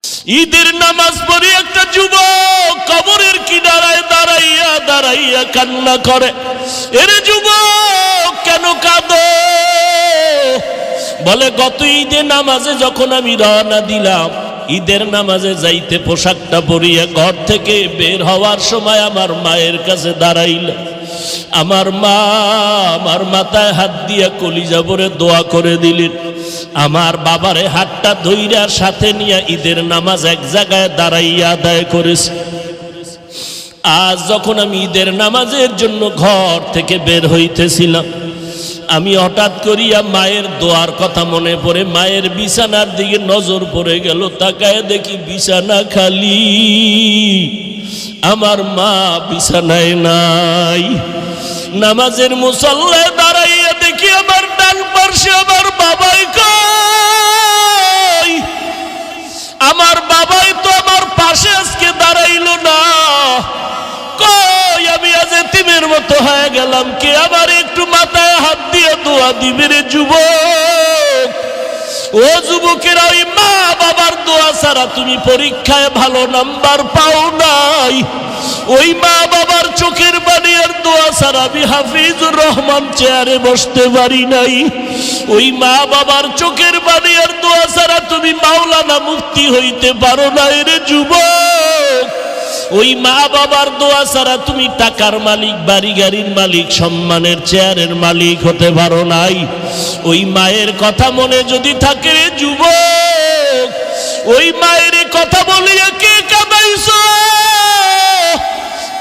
ঈদের নামাজ পড়ে একটা যুবক কবরের কিনারায় দাঁড়াইয়া দাঁড়াইয়া কান্না করে। এর যুবক কেন কাঁদো? বলে গত ঈদের নামাজে যখন আমি রওনা দিলাম, ঈদের নামাজে যাইতে পোশাকটা পরিয়া ঘর থেকে বের হওয়ার সময় আমার মায়ের কাছে দাঁড়াইল। আমার মা আমার মাথায় হাত দিয়া কলিজা ভরে দোয়া করে দিলেন। আমার বাবারে হাতটা ধইরা সাথে নিয়ে ঈদের নামাজ এক জায়গায় দাঁড়াইয়া আদায় করেছে। আজ যখন আমি ঈদের নামাজের জন্য ঘর থেকে বের হইতেছিলাম, আমি হঠাৎ করিয়া মায়ের দোয়ার কথা মনে পড়ে মায়ের বিছানার দিকে নজর পড়ে গেল। তাকায় দেখি বিছানা খালি, আমার মা বিছানায় নাই। নামাজের মুসল্লায় দাঁড়াইয়া দেখি আমার ডান পাশে আমার বাবাই কই। আমার বাবাই তো আমার পাশে আজকে দাঁড়াইল না। কই আমি আজ এতিমের মতো হয়ে গেলাম। কে আমার একটু মাথায় হাত দিয়ে দোয়া দিবে রে যুবক? ও যুবকেরা, ওই মা বাবার দোয়া ছাড়া তুমি পরীক্ষায় ভালো নাম্বার পাও নাই। ওই মা বাবার চোখের পানি আর দোয়া ছাড়া আমি হাফিজুর রহমান চেয়ারে বসতে পারি নাই। ওই মা বাবার চোখের পানি আর দোয়া ছাড়া তুমি মাওলানা মুফতি হইতে পারো না রে যুবক। ওই মা বাবার দোয়া ছাড়া তুমি টাকার মালিক, বাড়ি গাড়ির মালিক, সম্মানের চেয়ারের মালিক হতে পারো নাই। ওই মায়ের কথা মনে যদি থাকে রে যুবক, ওই মায়ের কথা বলিয়া কে কাঁদাইছো?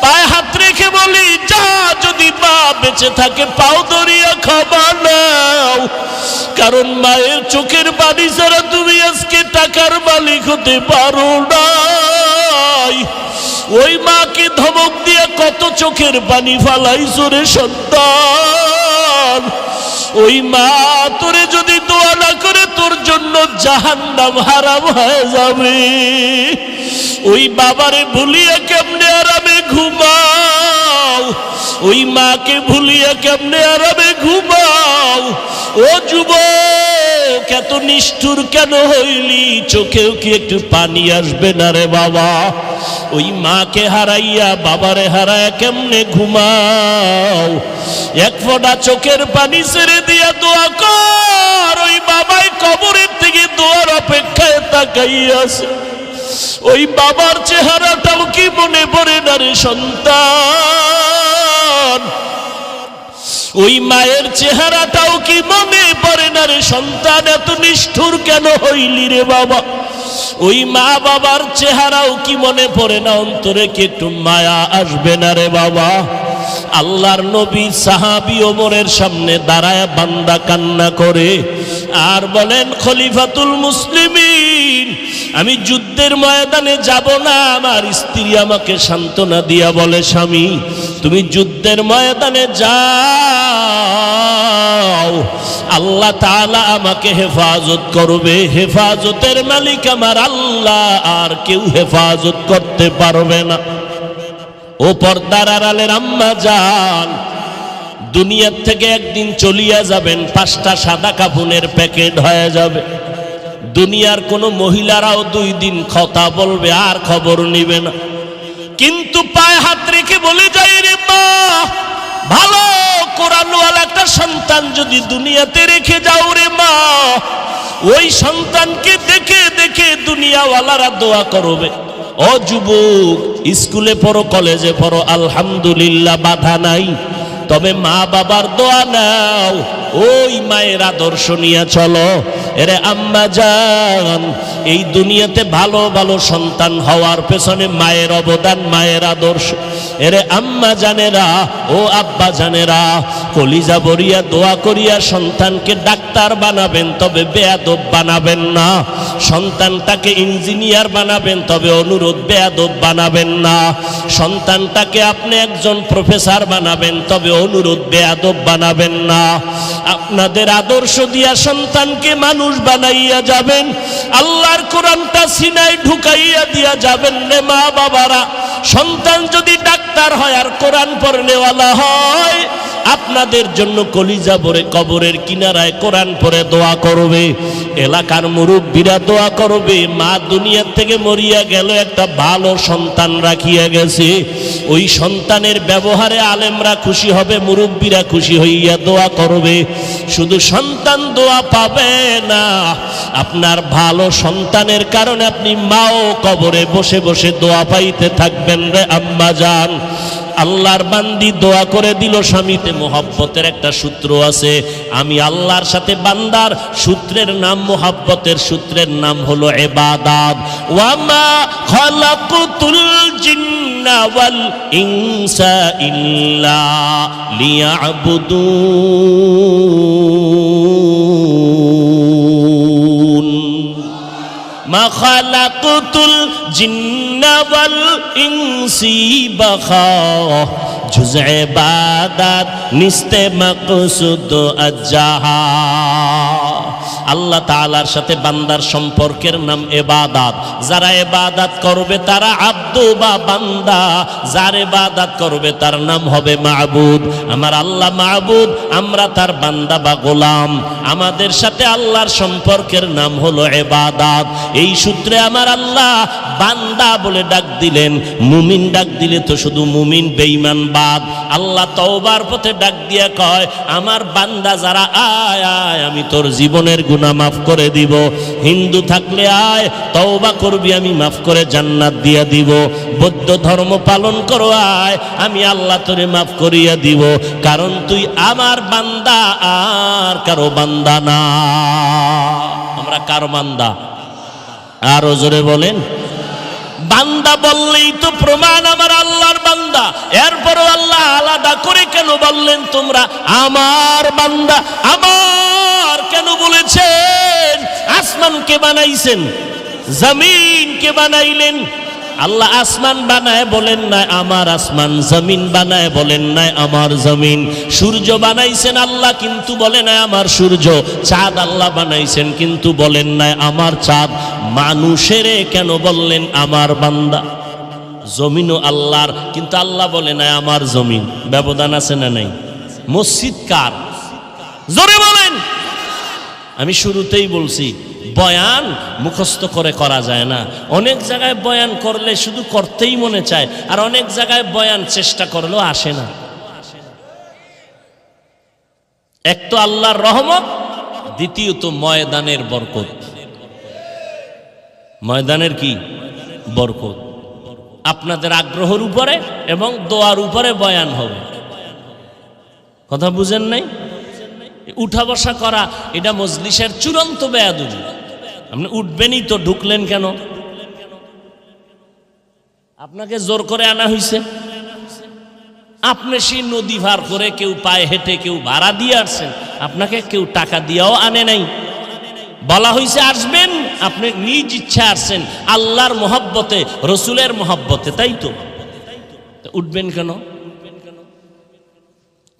পায়ে হাত রেখে বলি, যা যদি মা বেঁচে থাকে পাও ধরিয়া ক্ষমা নাও। কারণ মায়ের চোখের পানি ছাড়া তুমি আজকে টাকার মালিক হতে পারো নাই। ওই মাকে ধমক দিয়ে কত চোখের পানি ফালাইছো রে সন্তান। ওই মা তোরে যদি দোয়া না করে তোর জন্য জাহান্নাম হারাম হয়ে যাবে। ওই বাবারে ভুলিয়া কেমনে আরামে ঘুমাও? ওই মাকে ভুলিয়া কেমনে আরামে ঘুমাও? ও যুবক, এত নিষ্ঠুর কেন হইলি? চোখেও কি একটু পানি আসবে না রে বাবা? ওই মাকে হারাইয়া বাবারে হারাইয়া কেমনে ঘুমাও? এক ফোঁটা চোখের পানি ছেড়ে দিয়া দোয়া কর। ওই বাবাই কবরের থেকে দোয়ার অপেক্ষায় তাকাইয়াছে। ওই বাবার চেহারাটাও কি মনে পড়ে না রে সন্তান? ওই মায়ের চেহারাটাও কি মনে পড়ে না রে সন্তান? এত নিষ্ঠুর কেন হইলি রে বাবা? ওই মা বাবার চেহারাও কি মনে পড়ে না? অন্তরে কি একটু মায়া আসবে না রে বাবা? আল্লাহর নবী সাহাবী ওমরের সামনে দাঁড়ায় বান্দা কান্না করে আর বলেন, খলিফাতুল মুসলিমিন, আমি যুদ্ধের ময়দানে যাব না। আমার স্ত্রী আমাকে সান্ত্বনা দিয়া বলে, স্বামী তুমি যুদ্ধের ময়দানে যাও, আল্লাহ তাআলা আমাকে হেফাজত করবে। হেফাজতের মালিক আমার আল্লাহ, আর কেউ হেফাজত করতে পারবে না। ও পর্দার আড়ালের আম্মা জান, দুনিয়ার থেকে একদিন চলিয়া যাবেন, 5টা সাদা কাফনের প্যাকেট হয়ে যাবে। দুনিয়ার কোনো মহিলারাও 2 দিন কথা বলবে আর খবর নিবে না। কিন্তু পায়ে হাত রেখে বলে যাই রে মা, ভালো কোরআনওয়ালা একটা সন্তান যদি দুনিয়াতে রেখে যাও রে মা, ওই সন্তানকে দেখে দেখে দুনিয়াওয়ালারা দোয়া করবে। ও যুবক, স্কুলে পড়ো, কলেজে পড়ো, আলহামদুলিল্লাহ বাধা নাই, তবে মা বাবার দোয়া নাও। ওই মায়ের আদর্শ নিয়ে চলো। এরে আম্মা জান, এই দুনিয়াতে ভালো ভালো সন্তান হওয়ার পেছনে মায়ের অবদান, মায়ের আদর্শ। এরে আম্মা জানেরা, ও আব্বা জানেরা, কলিজা ভরিয়া দোয়া করিয়া সন্তানকে ডাক্তার বানাবেন, তবে বেয়াদব বানাবেন না। সন্তানটাকে ইঞ্জিনিয়ার বানাবেন, তবে অনুরোধ বেয়াদব বানাবেন না। সন্তানটাকে আপনি একজন প্রফেসর বানাবেন, তবে অনুরোধ বেয়াদব বানাবেন না। আপনাদের আদর্শ দিয়া সন্তানকে মানুষ বানাইয়া যাবেন, আল্লাহর কোরআনটা সিনায় ঢুকাইয়া দিয়া যাবেন রে মা বাবারা। সন্তান যদি ডাক্তার হয় আর কোরআন পড়নেওয়ালা হয়, আপনাদের জন্য কলিজা ভরে কবরের কিনারায় কোরআন পড়ে দোয়া করবে, এলাকার মুরব্বীরা দোয়া করবে। মা দুনিয়ার থেকে মরিয়া গেল, একটা ভালো সন্তান রাখিয়া গেছে, ওই সন্তানের ব্যবহারে আলেমরা খুশি হবে, মুরব্বীরা খুশি হইয়া দোয়া করবে। শুধু সন্তান দোয়া পাবে না, আপনার ভালো সন্তানের কারণে আপনি মাও কবরে বসে বসে দোয়া পাইতে থাকবেন রে আম্মা জান। আল্লাহর বান্দি দোয়া করে দিল, স্বামীতে মোহাব্বতের একটা সূত্র আছে। আমি আল্লাহর সাথে বান্দার সূত্রের নাম, মোহাব্বতের সূত্রের নাম হলো ইবাদত। ওয়ামা খালাকুতুল জিন্না ওয়াল ইনসা ইল্লা লিয়াবুদুন। মা খালাকুতুল জিন্না ওয়াল ইনসি বাখা জুজ ইবাদত নিস্তে মাকসুদ আজ্জাহা। আল্লাহ তাআলার সাথে বান্দার সম্পর্কের নাম ইবাদত। যারা ইবাদত করবে তারা আব্দু বা বান্দা, যার ইবাদত করবে তার নাম হবে মাবুদ। আমার আল্লাহ মাবুদ, আমরা তার বান্দা বা গোলাম। আমাদের সাথে আল্লাহর সম্পর্কের নাম হলো ইবাদত। এই সূত্রে আমার আল্লাহ বান্দা বলে ডাক দিলেন। মুমিন ডাক দিলে তো শুধু মুমিন, বেঈমান বাদ। আল্লাহ তওবার পথে ডাক দিয়া কয়, আমার বান্দা যারা, আয় আয় আমি তোর জীবনের গুনাহ মাফ করে দিব। হিন্দু থাকলে আয়, তওবা করবি, আমি মাফ করে জান্নাত দিয়া দিব। বৌদ্ধ ধর্ম পালন করো, আয় আমি আল্লাহ তোরে মাফ করিয়া দিব, কারণ তুই আমার বান্দা, আর কারো বান্দা না। আমরা কার বান্দা? আরো জোরে বলেন। বান্দা বললেই তো প্রমাণ আমার আল্লাহর বান্দা। এরপরও আল্লাহ আলাদা করে কেন বললেন তোমরা আমার বান্দা? আমার কেন বলেছেন? আসমানকে বানাইছেন, জমিনকে বানাইলেন। আল্লাহ আসমান বানায় বলেন না আমার আসমান, জমিন বানায় বলেন না আমার জমিন। সূর্য বানাইছেন আল্লাহ, কিন্তু বলে না আমার সূর্য। চাঁদ আল্লাহ বানাইছেন, কিন্তু বলেন না আমার চাঁদ। মানুষেরে কেন বললেন আমার বান্দা? জমিনও আল্লাহর, কিন্তু আল্লাহ বলে না আমার জমিন। ব্যবধান আছে না নাই? মসজিদ কার? জোরে বলেন। আমি শুরুতেই বলছি, বয়ান মুখস্থ করে করা যায় না। অনেক জায়গায় বয়ান করলে শুধু করতেই মনে চায়, আর অনেক জায়গায় বয়ান চেষ্টা করলেও আসে না। এক তো আল্লাহর রহমত, দ্বিতীয়ত ময়দানের বরকত। ময়দানের কি বরকত? আপনাদের আগ্রহের উপরে এবং দোয়ার উপরে বয়ান হবে। কথা বুঝেন নাই? উঠা বসা করা এটা মজলিসের চূড়ান্ত বেয়াদবি। আপনি উঠবেনই তো, ঢুকলেন কেন? আপনাকে জোর করে আনা হয়েছে। আপনি সেই নদী পার করে, কেউ পায়ে হেঁটে, কেউ ভাড়া দিয়ে আসছেন। আপনাকে কেউ টাকা দিয়েও আনে নাই। বলা হয়েছে আসবেন, আপনি নিজ ইচ্ছা আসছেন, আল্লাহর মহব্বতে, রসুলের মহব্বতে, তাই তো? উঠবেন কেন?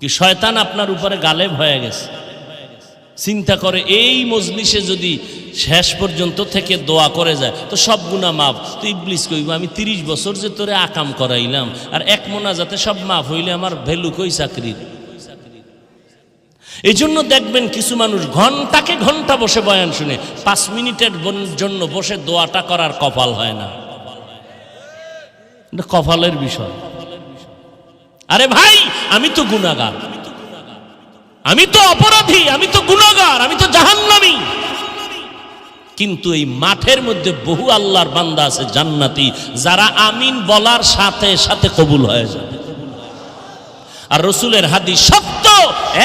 কি শয়তান আপনার উপরে গালেব হয়ে গেছে? চিন্তা করে এই মজলিসে যদি শেষ পর্যন্ত থেকে দোয়া করে যায় তো সব গুনাহ মাফ। তো ইবলিস কইব, আমি 30 বছর যে তোরে আকাম করাইলাম, আর এক মোনাজাতে সব মাফ হইলে আমার ভ্যালু কই চাকরির? এই জন্য দেখবেন কিছু মানুষ ঘন্টাকে ঘন্টা বসে বয়ান শুনে, 5 মিনিটের জন্য বসে দোয়াটা করার কপাল হয় না। এটা কপালের বিষয়। আরে ভাই, আমি তো গুনাহগার, আমি তো অপরাধী, আমি তো গুনাহগার, আমি তো জাহান্নামী। কিন্তু এই মাঠের মধ্যে বহু আল্লাহর বান্দা আছে জান্নাতি, যারা আমিন বলার সাথে সাথে কবুল হয়ে যায়। আর রসুলের হাদিস সত্য,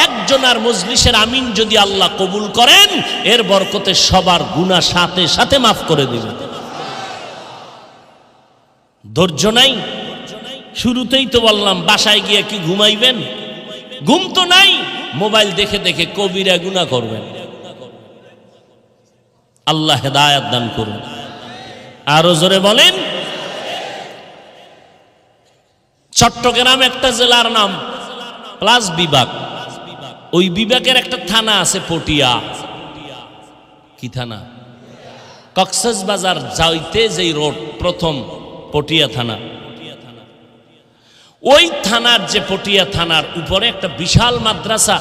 একজনের মজলিসের আমিন যদি আল্লাহ কবুল করেন, এর বরকতে সবার গুনাহ সাথে সাথে মাফ করে দিবেন। ধৈর্য নাই? শুরুতেই তো বললাম, বাসায় গিয়ে কি ঘুমাইবেন? ঘুম তো নাই, মোবাইল দেখে দেখে কবিরা গুনাহ করবেন। আল্লাহ হেদায়েত দান করুন। আরো জোরে বলেন। চট্টগ্রাম একটা জেলার নাম প্লাস বিভাগ, ওই বিভাগের একটা থানা আছে পটিয়া। কি থানা? কক্সবাজার যাইতে যেই রোড প্রথম, পটিয়া থানা। ওই থানার যে পটিয়া থানার উপরে একটা বিশাল মাদ্রাসা,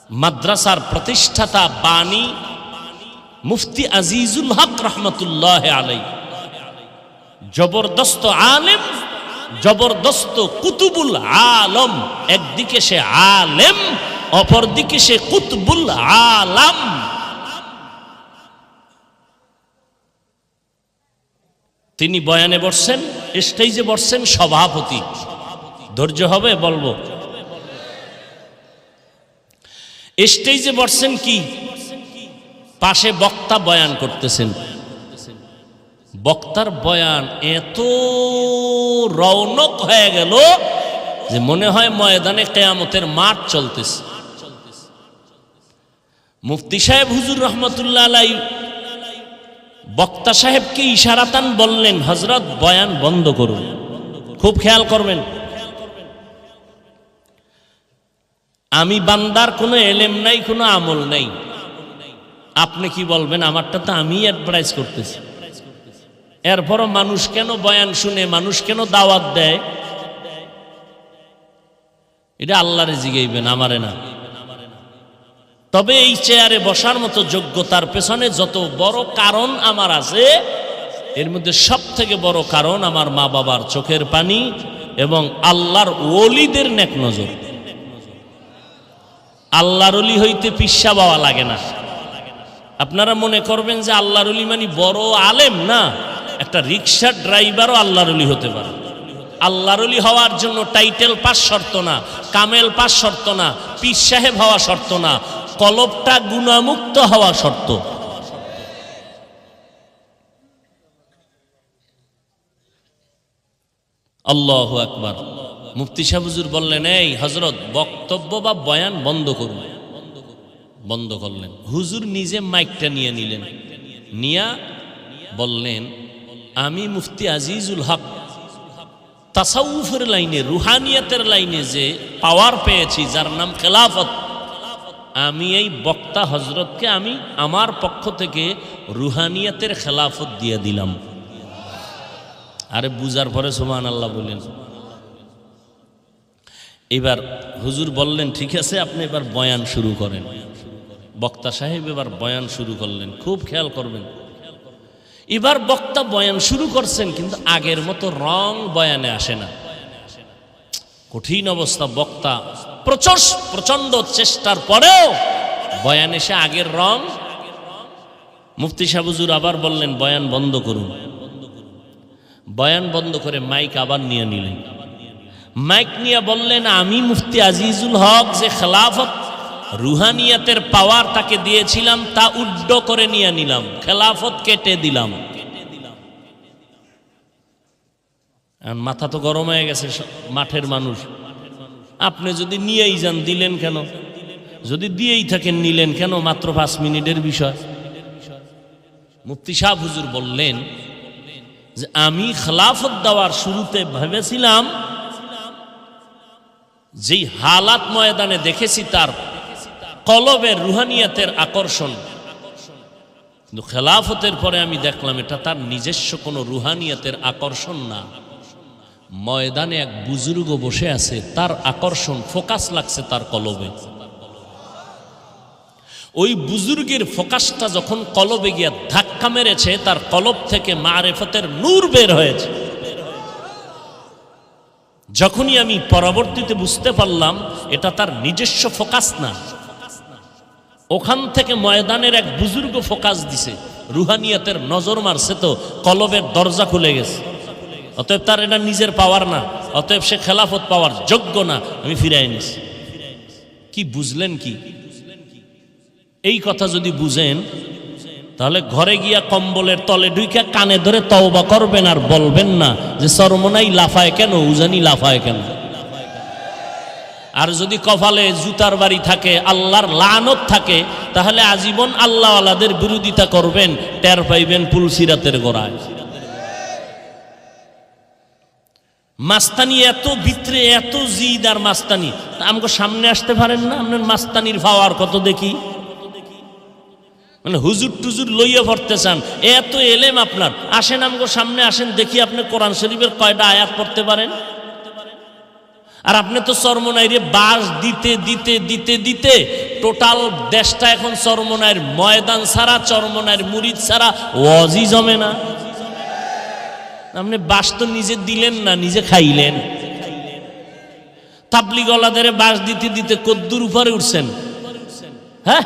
মাদ্রাসার প্রতিষ্ঠাতা বাণী মুফতি আজিজুল হক রহমতুল্লাহ আলাইহি, জবরদস্ত আলেম, জবরদস্ত কুতুবুল আলম। একদিকে সে আলেম, অপরদিকে সে কুতুবুল আলম। তিনি বয়ানে বসছেন, স্টেজে বসছেন সভাপতি। ধৈর্য হবে বলবো। স্টেজে বসছেন কি, পাশে বক্তা বয়ান করতেছেন। বক্তার বয়ান এত রৌনক হয়ে গেল যে মনে হয় ময়দানে কিয়ামতের মাঠ চলতেছে। মুফতি সাহেব হুজুর রহমতুল্লাহ আলাইহি বক্তা সাহেবকে ইশারাতান বললেন, হযরত বয়ান বন্ধ করুন। খুব খেয়াল করবেন, আমি বান্দার কোনো এলেম নাই, কোনো আমল নাই। আপনি কি বলবেন? আমারটা তো আমি অ্যাডভাইস করতেছি। এরপরও মানুষ কেন বয়ান শুনে, মানুষ কেন দাওয়াত দেয়, এটা আল্লাহরে জিগাইবেন, আমারে না। তবে এই চেয়ারে বসার মতো যোগ্যতার পেছনে যত বড় কারণ আমার আছে, এর মধ্যে সব থেকে বড় কারণ আমার মা বাবার চোখের পানি এবং আল্লাহর ওলিদের নেক নজর। আল্লাহর ওলি হইতে পিসা বাবা লাগে না। আপনারা মনে করবেন যে আল্লাহর ওলি মানে বড় আলেম, না, একটা রিক্সার ড্রাইভারও আল্লাহর ওলি হতে পারে। আল্লাহর ওলি হওয়ার জন্য টাইটেল পাস শর্ত না, কামেল পাস শর্ত না, পীর সাহেব হওয়া শর্ত না, কলবটা গুনাহমুক্ত হওয়া শর্ত। আল্লাহু আকবার। মুফতি সাহেব হুজুর বললেন, এই হযরত বক্তব্য বা বয়ান বন্ধ করুন। বন্ধ করলেন। হুজুর নিজে মাইকটা নিয়ে নিলেন, নিয়া বললেন, আমি মুফতি আজিজুল হক তাসাউফের লাইনে, রুহানিয়াতের লাইনে যে পাওয়ার পেয়েছি, যার নাম খেলাফত, আমি এই বক্তা হযরতকে আমি আমার পক্ষ থেকে রুহানিয়াতের খেলাফত দিয়ে দিলাম। আরে বুঝার পরে সুবহানাল্লাহ বলেন। এবার হুজুর বললেন, ঠিক আছে, আপনি এবার বয়ান শুরু করেন। বক্তা সাহেব এবার বয়ান শুরু করলেন। খুব খেয়াল করবেন, এবার বক্তা বয়ান শুরু করছেন, কিন্তু আগের মতো রং বয়ানে আসে না। কঠিন অবস্থা। বক্তা প্রচন্ড চেষ্টার পরেও বয়ানে সে আগের রং। মুফতি সাহেব হুজুর আবার বললেন, বয়ান বন্ধ করুন। বয়ান বন্ধ করে মাইক আবার নিয়ে নিলেন। মাইক নিয়ে বললেন, আমি মুফতি আজিজুল হক যে খেলাফত রুহানিয়াতের পাওয়ার তাকে দিয়েছিলাম, তা উড্ড করে নিয়ে নিলাম, খেলাফত কেটে দিলাম। মাথা তো গরম হয়ে গেছে মাঠের মানুষ। আপনি যদি নিয়েই যান, দিলেন কেন? যদি দিয়েই থাকেন, নিলেন কেন? মাত্র 5 মিনিটের বিষয়। মুফতি সাহেব হুজুর বললেন যে আমি খেলাফত দেওয়ার শুরুতে ভেবেছিলাম, যেই হালাত ময়দানে দেখেছি তার কলবের রুহানিয়াতের আকর্ষণ, কিন্তু খেলাফতের পরে আমি দেখলাম এটা তার নিজস্ব কোনো রুহানিয়াতের আকর্ষণ না। ময়দানে এক বুজুর্গ বসে আছে, তার আকর্ষণ, ফোকাস লাগছে তার কলবে। ওই বুজুর্গের ফোকাসটা যখন কলবে গিয়া ধাক্কা মেরেছে, তার কলব থেকে মারিফতের নূর বের হয়েছে। যখনই আমি পরবর্তীতে বুঝতে পারলাম এটা তার নিজস্ব ফোকাস না, ওখান থেকে ময়দানের এক বুজুর্গ ফোকাস দিছে, রুহানিয়াতের নজর মারছে, তো কলবের দরজা খুলে গেছে। অতএব তার এটা নিজের পাওয়ার না, অতএব সে খেলাফত পাওয়ার যোগ্য না, আমি ফিরাই নিছি। কি বুঝলেন? কি এই কথা যদি বুঝেন, তাহলে ঘরে গিয়া কম্বলের তলে ঢুইকা কানে ধরে তওবা করবেন, আর বলবেন না যে চরমনাই লাফায় কেন, উজানি লাফায় কেন। আর যদি কপালে জুতার বাড়ি থাকে, আল্লাহর লানত থাকে, তাহলে আজীবন আল্লাহওয়ালাদের বিরোধিতা করবেন, টের পাইবেন পুলসিরাতের গোড়ায়। মাস্তানি এত ভিতরে, এত জিদ আর মাস্তানি, আমাকে সামনে আসতে পারেন না? আপনার মাস্তানির পাওয়ার কত দেখি। মানে হুজুর টুজুর লইয়া পড়তে চান, এত এলেম আপনার, আসেন আমাকে সামনে আসেন, দেখি আপনি কোরআন শরীফের কয়টা আয়াত পড়তে পারেন। আর আপনি তো চরমনাইরে বাস দিতে দিতে দিতে দিতে টোটাল দেশটা এখন চরমনাইয়ের ময়দান ছাড়া, চরমনাইয়ের মুরিদ ছাড়া ওয়াজই জমে না। আপনি বাস তো নিজে দিলেন না, নিজে খাইলেন। তাবলিগওয়ালাদের বাস দিতে দিতে কদ্দুর উপরে উঠছেন। হ্যাঁ,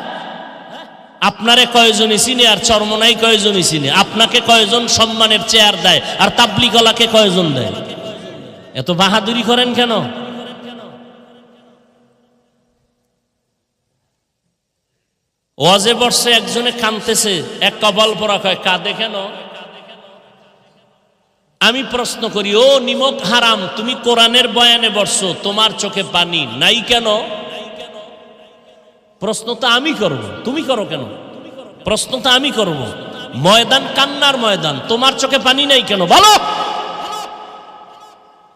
আপনারে কয়জনই চিনে আর চরমনাই কয়জনই চিনে? আপনাকে কয়জন সম্মানের চেয়ার দেয় আর তাবলিগওয়ালাকে কয়জন দেয়? এত বাহাদুরি করেন কেন? ওয়াজে বসছে, একজনে কাঁদতেছে, এক কপাল পরা কয় কাঁদে কেন? আমি প্রশ্ন করি, ও নিমক হারাম, তুমি কোরআনের বয়ানে বসছো, তোমার চোখে পানি নাই কেন? প্রশ্ন তো আমি করব, তুমি করো কেন? প্রশ্ন তো আমি করব। ময়দান কান্নার ময়দান, তোমার চোখে পানি নাই কেন বলো?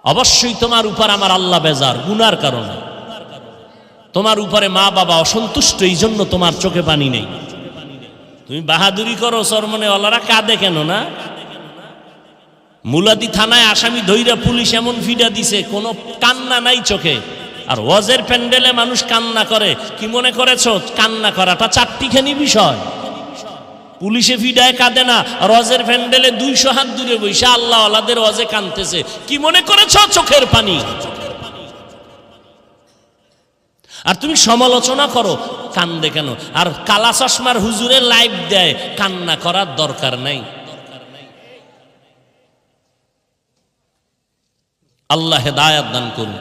অবশ্যই তোমার উপর আমার আল্লাহ বেজার, গুনার কারণে। তোমার উপরে মা বাবা অসন্তুষ্ট, এই জন্য তোমার চোখে পানি নেই। তুমি বাহাদুরি করো, চরমনাইওয়ালারা কাঁদে কেন না? মুলাদি থানায় আসামি ধইরা পুলিশ এমন ফিডা দিছে, কোনো কান্না নাই চোখে। আর ওয়াজের প্যান্ডেলে মানুষ কান্না করে, কি মনে করেছ কান্না করাটা চারটিখানি বিষয়? পুলিশে ফিডায় কাঁদে না, আর ওয়াজের প্যান্ডেলে 200 হাত দূরে বসে আল্লাহ আল্লাহদের ওয়াজে কাঁদতেছে, কি মনে করেছ চোখের পানি? আর তুমি সমালোচনা করো, কান্দে কেন? আর কালা চশমার হুজুরে লাইভ দেয়, কান্না করার দরকার নাই। আল্লাহ হেদায়েত দান করুন।